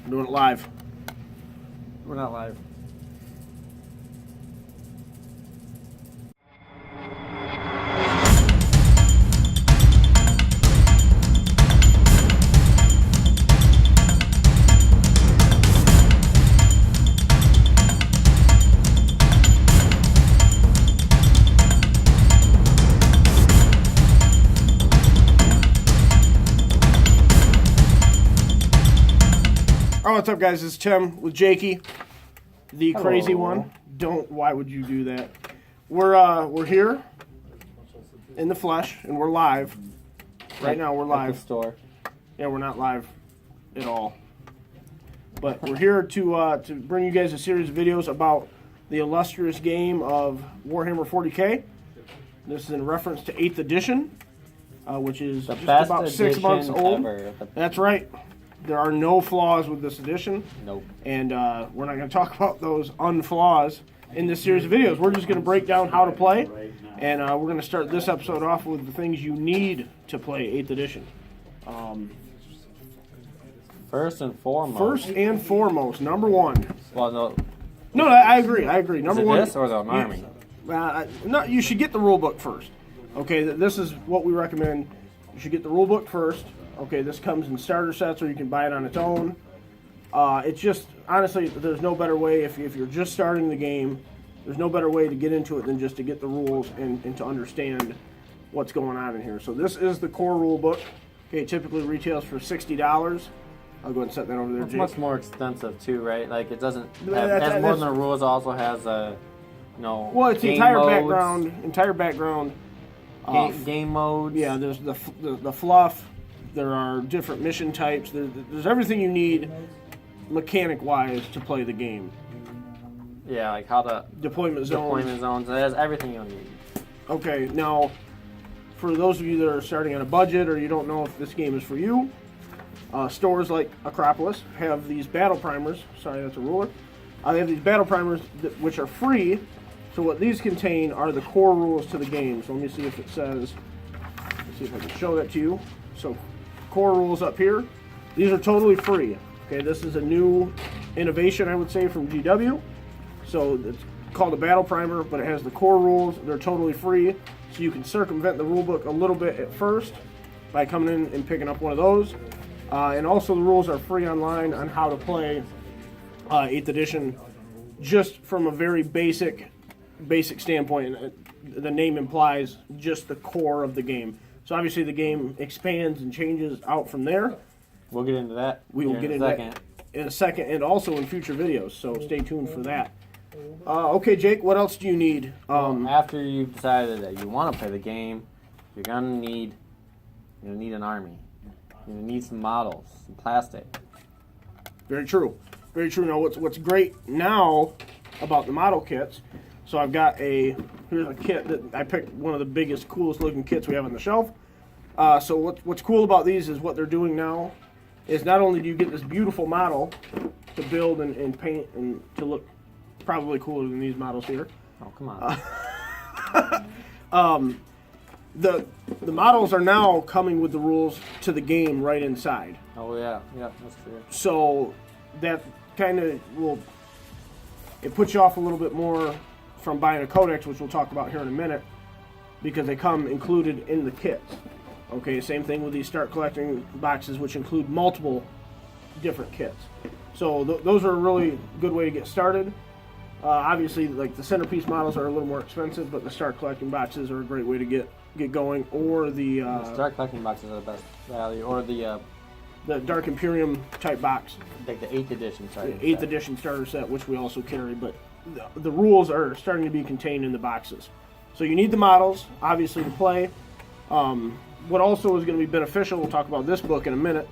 We're doing it live. We're not live. Oh, what's up, guys? It's Tim with Jakee, the Hello. crazy one. Why would you do that? We're here in the flesh, and we're live. Right now, we're At live. the store. Yeah, we're not live at all. But we're here to bring you guys a series of videos about the illustrious game of Warhammer 40K. This is in reference to 8th edition, which is The just best about 6 months edition old. ever. That's right. There are no flaws with this edition. Nope. And we're not going to talk about those unflaws in this series of videos. We're just going to break down how to play. And we're going to start this episode off with the things you need to play 8th edition. First and foremost, number one. Well, No, I agree. Number is it one. this or the army? No, you should get the rule book first. Okay, this is what we recommend. You should get the rule book first. Okay, this comes in starter sets, or you can buy it on its own. It's just, honestly, there's no better way, if you're just starting the game, there's no better way to get into it than just to get the rules and to understand what's going on in here. So this is the core rule book. Okay, it typically retails for $60. I'll go ahead and set that over there, It's Jake. much more extensive too, right? Like it doesn't That's- has more than the rules. Also has a, Well, it's the game entire modes, background. game modes. Yeah, there's the fluff. There are different mission types. There's everything you need, mechanic-wise, to play the game. Yeah, like how to Deployment zones. It has everything you'll need. Okay, now, for those of you that are starting on a budget or you don't know if this game is for you, stores like Acropolis have these battle primers. Sorry, that's a ruler. They have these battle primers which are free. So what these contain are the core rules to the game. So let me see if it says. Let's see if I can show that to you. So, core rules up here. These are totally free. Okay, this is a new innovation, I would say, from GW. So it's called a battle primer, but it has the core rules. They're totally free. So you can circumvent the rulebook a little bit at first by coming in and picking up one of those. And also the rules are free online on how to play 8th edition, just from a very basic standpoint. The name implies just the core of the game. So obviously the game expands and changes out from there. We'll get into that. We will get into that in a second, and also in future videos. So stay tuned for that. Okay, Jake, what else do you need? After you've decided that you want to play the game, you're gonna need an army. You're gonna need some models, some plastic. Very true. Very true. Now, what's great now about the model kits? So I've got here's a kit that I picked, one of the biggest, coolest looking kits we have on the shelf. So what's cool about these is what they're doing now is not only do you get this beautiful model to build and paint and to look probably cooler than these models here. Oh, come on. The models are now coming with the rules to the game right inside. Oh yeah, that's true. So that kind of it puts you off a little bit more from buying a codex, which we'll talk about here in a minute, because they come included in the kits. Okay, same thing with these start collecting boxes, which include multiple different kits. So those are a really good way to get started. Obviously, like the centerpiece models are a little more expensive, but the start collecting boxes are a great way to get going. Or the start collecting boxes are the best value, or the Dark Imperium type box. Like the 8th edition starter set. 8th edition starter set, which we also carry, but the rules are starting to be contained in the boxes. So you need the models, obviously, to play. What also is going to be beneficial, we'll talk about this book in a minute.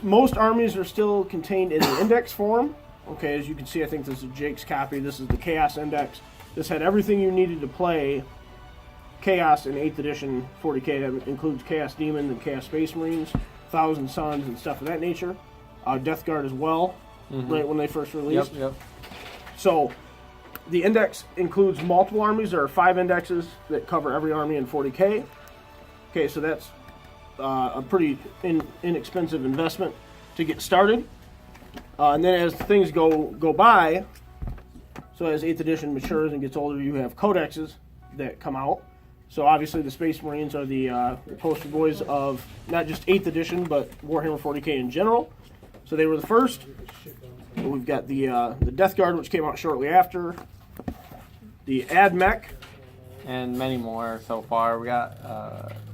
Most armies are still contained in the index form. Okay, as you can see, I think this is Jake's copy. This is the Chaos Index. This had everything you needed to play Chaos in 8th edition 40K. That includes Chaos Demon and Chaos Space Marines, Thousand Suns, and stuff of that nature. Death Guard as well, right when they first released. Yep. So the index includes multiple armies. There are 5 indexes that cover every army in 40K. Okay, so that's a pretty inexpensive investment to get started. And then as things go by, so as 8th edition matures and gets older, you have codexes that come out. So obviously the Space Marines are the poster boys of not just 8th edition, but Warhammer 40k in general. So they were the first. We've got the Death Guard, which came out shortly after. The AdMech. And many more so far. We have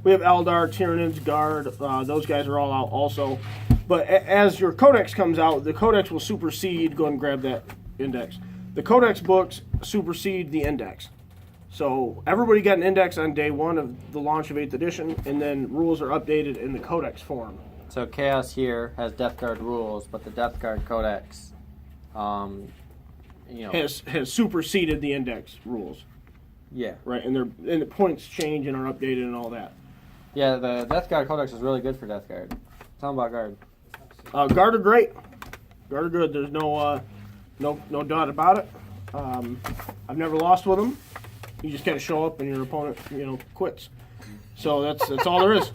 Eldar, Tyranids, Guard. Those guys are all out also. But as your codex comes out, the codex will supersede. Go ahead and grab that index. The codex books supersede the index. So everybody got an index on day one of the launch of 8th edition, and then rules are updated in the codex form. So Chaos here has Death Guard rules, but the Death Guard codex, has superseded the index rules. Yeah. Right, and the points change and are updated and all that. Yeah, the Death Guard codex is really good for Death Guard. Tell them about Guard. Guard are great. Guard are good. There's no doubt about it. I've never lost with them. You just kind of show up and your opponent, quits. So that's all there is.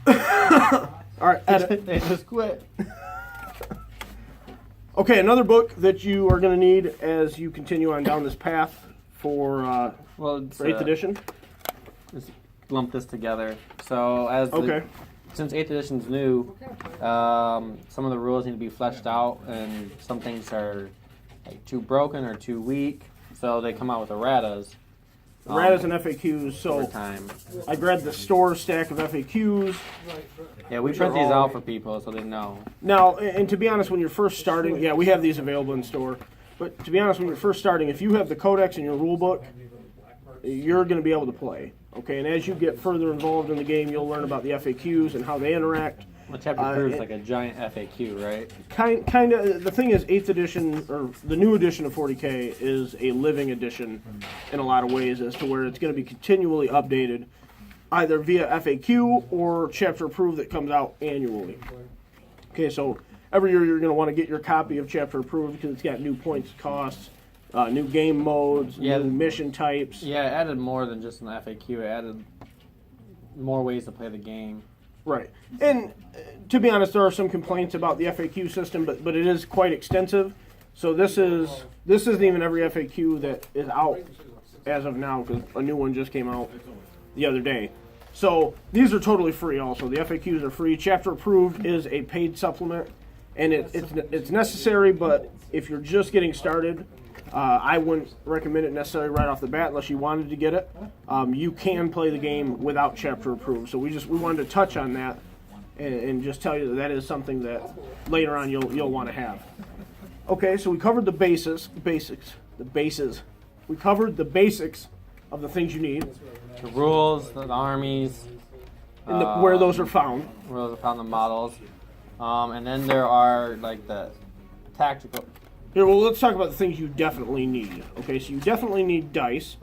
All right, edit. They just quit. Okay, another book that you are going to need as you continue on down this path for 8th edition. Let's lump this together. So since 8th edition's new, some of the rules need to be fleshed out, and some things are too broken or too weak. So they come out with erratas. Erratas and FAQs. So I grabbed the store stack of FAQs. Yeah, we print these out for people so they know. Now, and to be honest, when you're first starting, we have these available in store. But to be honest, when you're first starting, if you have the codex in your rule book, you're going to be able to play. Okay, and as you get further involved in the game, you'll learn about the FAQs and how they interact. Well, chapter 3 is like a giant FAQ, right? Kind of. The thing is, 8th edition, or the new edition of 40k, is a living edition in a lot of ways, as to where it's going to be continually updated, either via FAQ or chapter approved that comes out annually. Okay, so every year you're going to want to get your copy of chapter approved because it's got new points, costs, new game modes, new mission types. Yeah, it added more than just an FAQ. It added more ways to play the game. Right. And to be honest, there are some complaints about the FAQ system, but it is quite extensive. So this isn't even every FAQ that is out as of now, because a new one just came out the other day. So these are totally free also. The FAQs are free. Chapter Approved is a paid supplement, and it's necessary, but if you're just getting started, I wouldn't recommend it necessarily right off the bat unless you wanted to get it. You can play the game without chapter approved. So we wanted to touch on that and just tell you that is something that later on you'll want to have. Okay, so we covered the basics. We covered the basics of the things you need. The rules, the armies, And where those are found. Where those are found, the models. And then there are like the tactical. Here, well, let's talk about the things you definitely need. Okay, so you definitely need dice.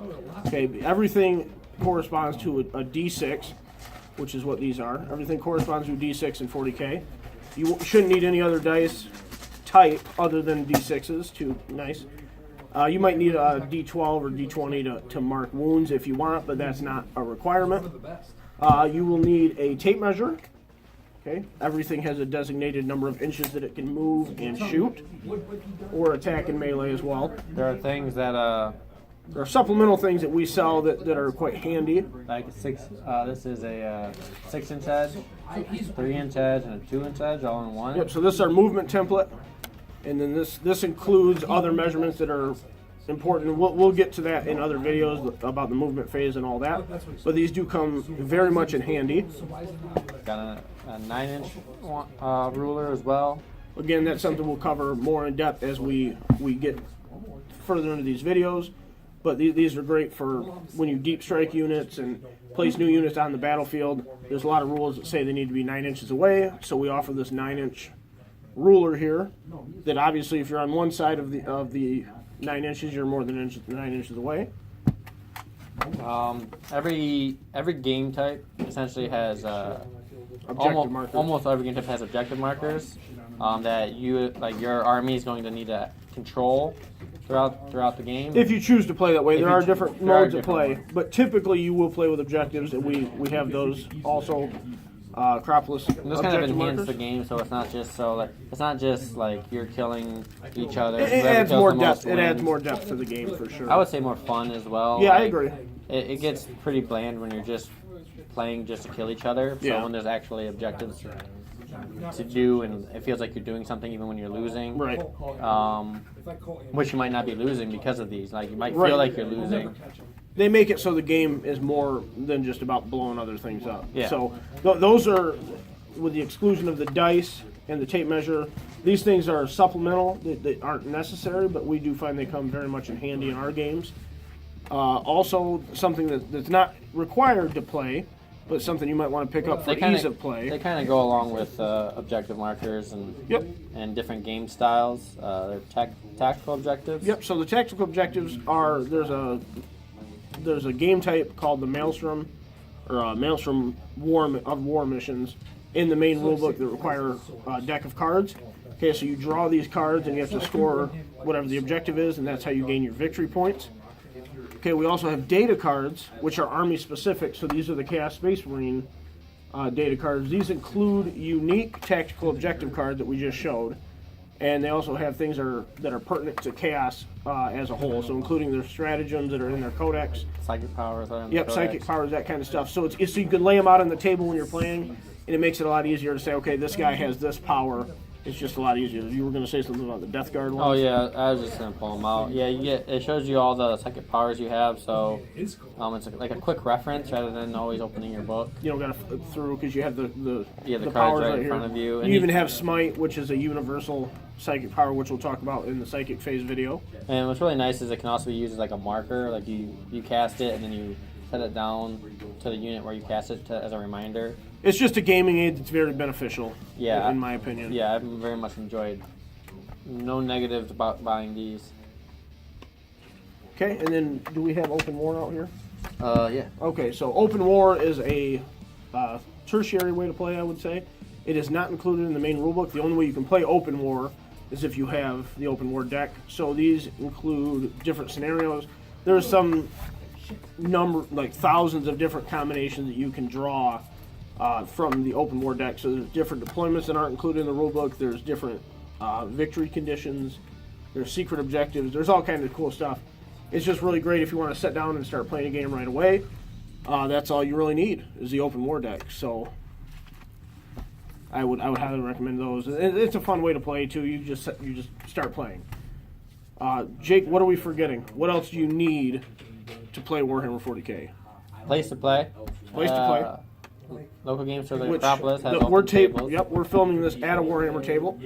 Okay, everything corresponds to a D6, which is what these are. Everything corresponds to a D6 in 40K. You shouldn't need any other dice type other than D6s. Too nice. You might need a D12 or D20 to mark wounds if you want, but that's not a requirement. You will need a tape measure. Okay, everything has a designated number of inches that it can move and shoot, or attack and melee as well. There are things that there are supplemental things that we sell that are quite handy. Like this is a 6-inch edge, 3-inch edge, and a 2-inch edge all in one. Yep. So this is our movement template, and then this includes other measurements that are important. We'll get to that in other videos about the movement phase and all that. But these do come very much in handy. Got a 9-inch ruler as well. Again, that's something we'll cover more in depth as we get further into these videos. But these are great for when you deep strike units and place new units on the battlefield. There's a lot of rules that say they need to be 9 inches away, so we offer this 9-inch ruler here. That obviously, if you're on one side of the 9 inches, you're more than 9 inches away. Every game type essentially has almost every game type has objective markers that your army is going to need to control throughout the game. If you choose to play that way, there are different modes of play, but typically you will play with objectives, and we have those also. Acropolis And those kind of objective enhance markers. the game, so it's not just like you're killing each other. It Whoever adds kills more the most depth. It adds wins. more depth to the game for sure. I would say more fun as well. Yeah, I Like, agree. It gets pretty bland when you're just playing just to kill each other. So Yeah. when there's actually objectives to do, and it feels like you're doing something even when you're losing. Right. Which you might not be losing because of these. Like you might Right. feel like you're losing. They make it so the game is more than just about blowing other things up. Yeah. So those are, with the exclusion of the dice and the tape measure, these things are supplemental. They aren't necessary, but we do find they come very much in handy in our games. Also, something that's not required to play, but something you might want to pick up for ease of play. They kind of go along with objective markers and Yep. and different game styles. They're tactical objectives. Yep. So the tactical objectives are there's a game type called the Maelstrom, or Maelstrom war missions in the main rulebook that require a deck of cards. Okay, so you draw these cards and you have to score whatever the objective is, and that's how you gain your victory points. Okay, we also have data cards, which are army specific. So these are the Chaos Space Marine data cards. These include unique tactical objective cards that we just showed, and they also have things that are pertinent to Chaos as a whole. So including their stratagems that are in their codex. Psychic powers. Yep, psychic powers, that kind of stuff. So it's so you can lay them out on the table when you're playing, and it makes it a lot easier to say, okay, this guy has this power. It's just a lot easier. You were going to say something about the Death Guard ones? Oh yeah, I was just gonna pull them out. Yeah, it shows you all the psychic powers you have, so it's like a quick reference rather than always opening your book. You don't got to flip through because you have the cards powers right right in here. front of you. You even have Smite, which is a universal psychic power, which we'll talk about in the psychic phase video. And what's really nice is it can also be used as like a marker. Like you cast it and then you set it down to the unit where you cast it as a reminder. It's just a gaming aid that's very beneficial, Yeah, in my opinion. Yeah, I've very much enjoyed. No negatives about buying these. Okay, and then do we have Open War out here? Yeah. Okay, so Open War is a tertiary way to play, I would say. It is not included in the main rulebook. The only way you can play Open War is if you have the Open War deck. So these include different scenarios. There's some number, like thousands of different combinations that you can draw from the Open War deck. So there's different deployments that aren't included in the rulebook. There's different victory conditions. There's secret objectives. There's all kinds of cool stuff. It's just really great if you want to sit down and start playing a game right away. That's all you really need is the Open War deck. So I would highly recommend those. It's a fun way to play too. You just start playing. Jake, what are we forgetting? What else do you need to play Warhammer 40K? Place to play. Place to play. Local games for the Acropolis has we're open tables. Yep, we're filming this at a Warhammer table.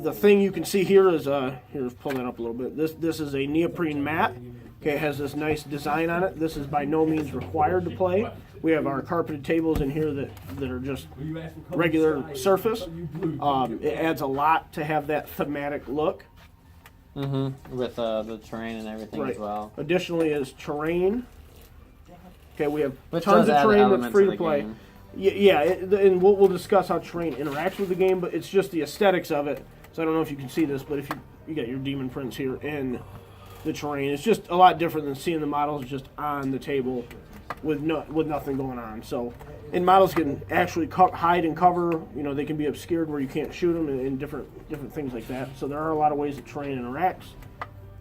The thing you can see here is here, pull that up a little bit. This is a neoprene mat. Okay, it has this nice design on it. This is by no means required to play. We have our carpeted tables in here that are just regular surface. It adds a lot to have that thematic look. Mm-hmm. With the terrain and everything as well. Additionally, is terrain. Okay, we have Which tons does of add terrain that's elements free to to the play. game. Yeah, and we'll discuss how terrain interacts with the game, but it's just the aesthetics of it. So I don't know if you can see this, but if you got your demon prints here in the terrain, it's just a lot different than seeing the models just on the table with nothing going on. So, and models can actually hide and cover. You know, they can be obscured where you can't shoot them, and different things like that. So there are a lot of ways that terrain interacts.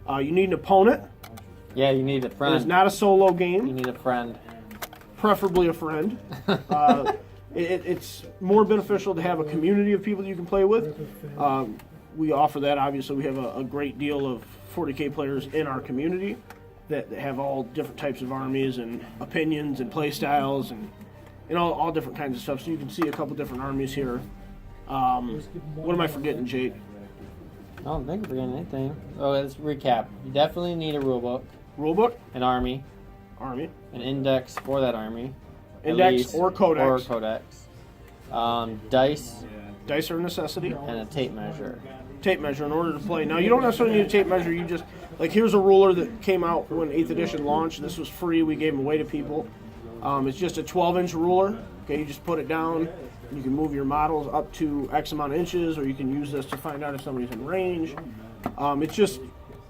You need an opponent. Yeah, you need a friend. It's not a solo You game. need a friend. Preferably a friend. It's more beneficial to have a community of people that you can play with. We offer that. Obviously, we have a great deal of 40K players in our community that have all different types of armies and opinions and play styles and all different kinds of stuff. So you can see a couple different armies here. What am I forgetting, Jake? I don't think we're forgetting anything. Oh, let's recap. You definitely need a rulebook, Rulebook, an army, an index for that army. index or codex. Dice, Dice are a necessity. and a tape measure. Tape measure in order to play. Now, you don't necessarily need a tape measure. You just, like, here's a ruler that came out when 8th edition launched. This was free. We gave them away to people. It's just a 12-inch ruler. Okay, you just put it down. You can move your models up to X amount of inches, or you can use this to find out if somebody's in range. It's just...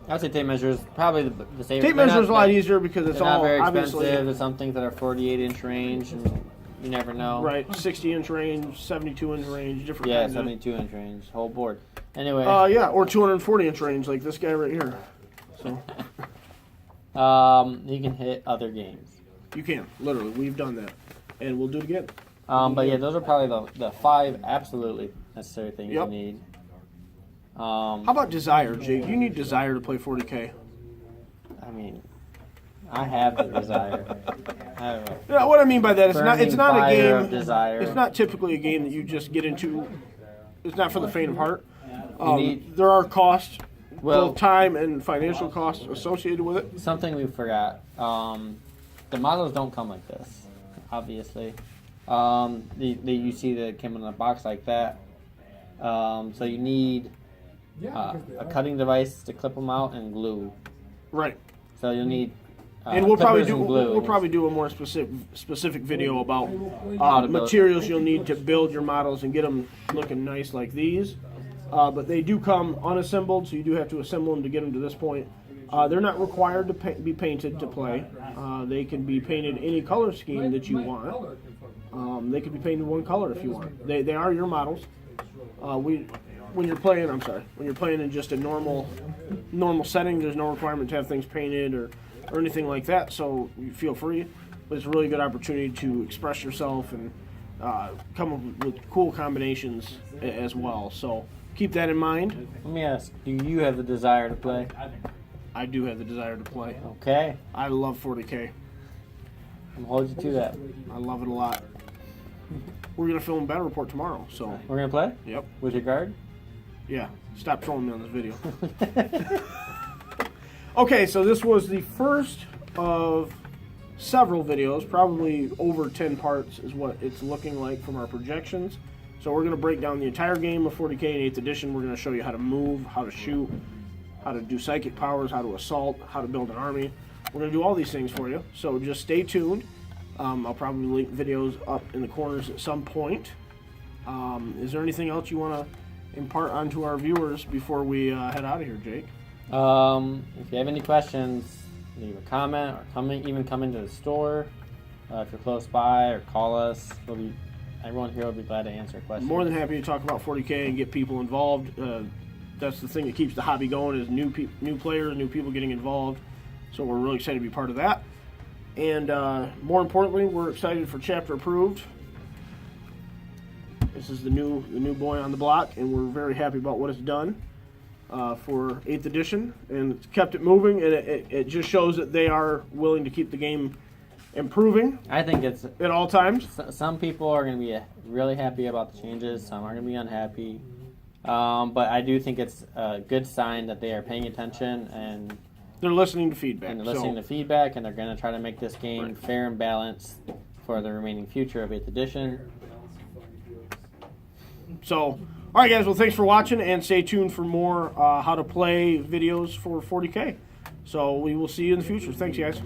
I'd say tape measure is probably the safer. Tape measure is a lot easier because it's They're not all, very obviously... expensive. There's some things that are 48-inch range, and You never know. Right, 60-inch range, 72-inch range, different Yeah, kinds of... 72-inch range, whole board. Anyway. Yeah, or 240-inch range, like this guy right here. So. You can hit other games. You can, literally. We've done that. And we'll do it again. But yeah, those are probably the 5 absolutely necessary things Yep. you need. How about Desire, Jake? You need Desire to play 40K. I mean, I have the desire. I have a Yeah, what I mean by that, it's not burning a fire of game. desire. It's not typically a game that you just get into. It's not for the faint of heart. There are costs, Well- both time and financial costs associated with it. Something we forgot. The models don't come like this, obviously. You see that came in a box like that. So you need a cutting device to clip them out and glue. Right. So you'll need And we'll clippers and glue. we'll probably do a more specific video about How to build. materials you'll need to build your models and get them looking nice like these. But they do come unassembled, so you do have to assemble them to get them to this point. They're not required to be painted to play. They can be painted any color scheme that you want. They can be painted one color if you want. They are your models. When you're playing in just a normal setting, there's no requirement to have things painted or anything like that. So you feel free. But it's a really good opportunity to express yourself and come up with cool combinations as well. So keep that in mind. Let me ask, do you have the desire to play? I do have the desire to play. Okay. I love 40K. I'm hold you to that. I love it a lot. We're going to film a battle report tomorrow, so... We're going to play? Yep. With your guard? Yeah. Stop trolling me on this video. Okay, so this was the first of several videos. Probably over 10 parts is what it's looking like from our projections. So we're going to break down the entire game of 40K in 8th edition. We're going to show you how to move, how to shoot, how to do psychic powers, how to assault, how to build an army. We're going to do all these things for you, so just stay tuned. I'll probably link videos up in the corners at some point. Is there anything else you want to impart onto our viewers before we head out of here, Jake? If you have any questions, leave a comment or even come into the store. If you're close by, or call us. Everyone here will be glad to answer questions. More than happy to talk about 40K and get people involved. That's the thing that keeps the hobby going, is new players, new people getting involved. So we're really excited to be part of that. And more importantly, we're excited for Chapter Approved. This is the new boy on the block, and we're very happy about what it's done for 8th edition. And it's kept it moving, and it just shows that they are willing to keep the game improving. I think it's at all times. Some people are going to be really happy about the changes. Some are going to be unhappy. But I do think it's a good sign that they are paying attention and they're listening to feedback. And they're listening to feedback, and they're going to try to make this game fair and balanced for the remaining future of 8th edition. So, all right, guys. Well, thanks for watching, and stay tuned for more how to play videos for 40K. So we will see you in the future. Thanks, guys.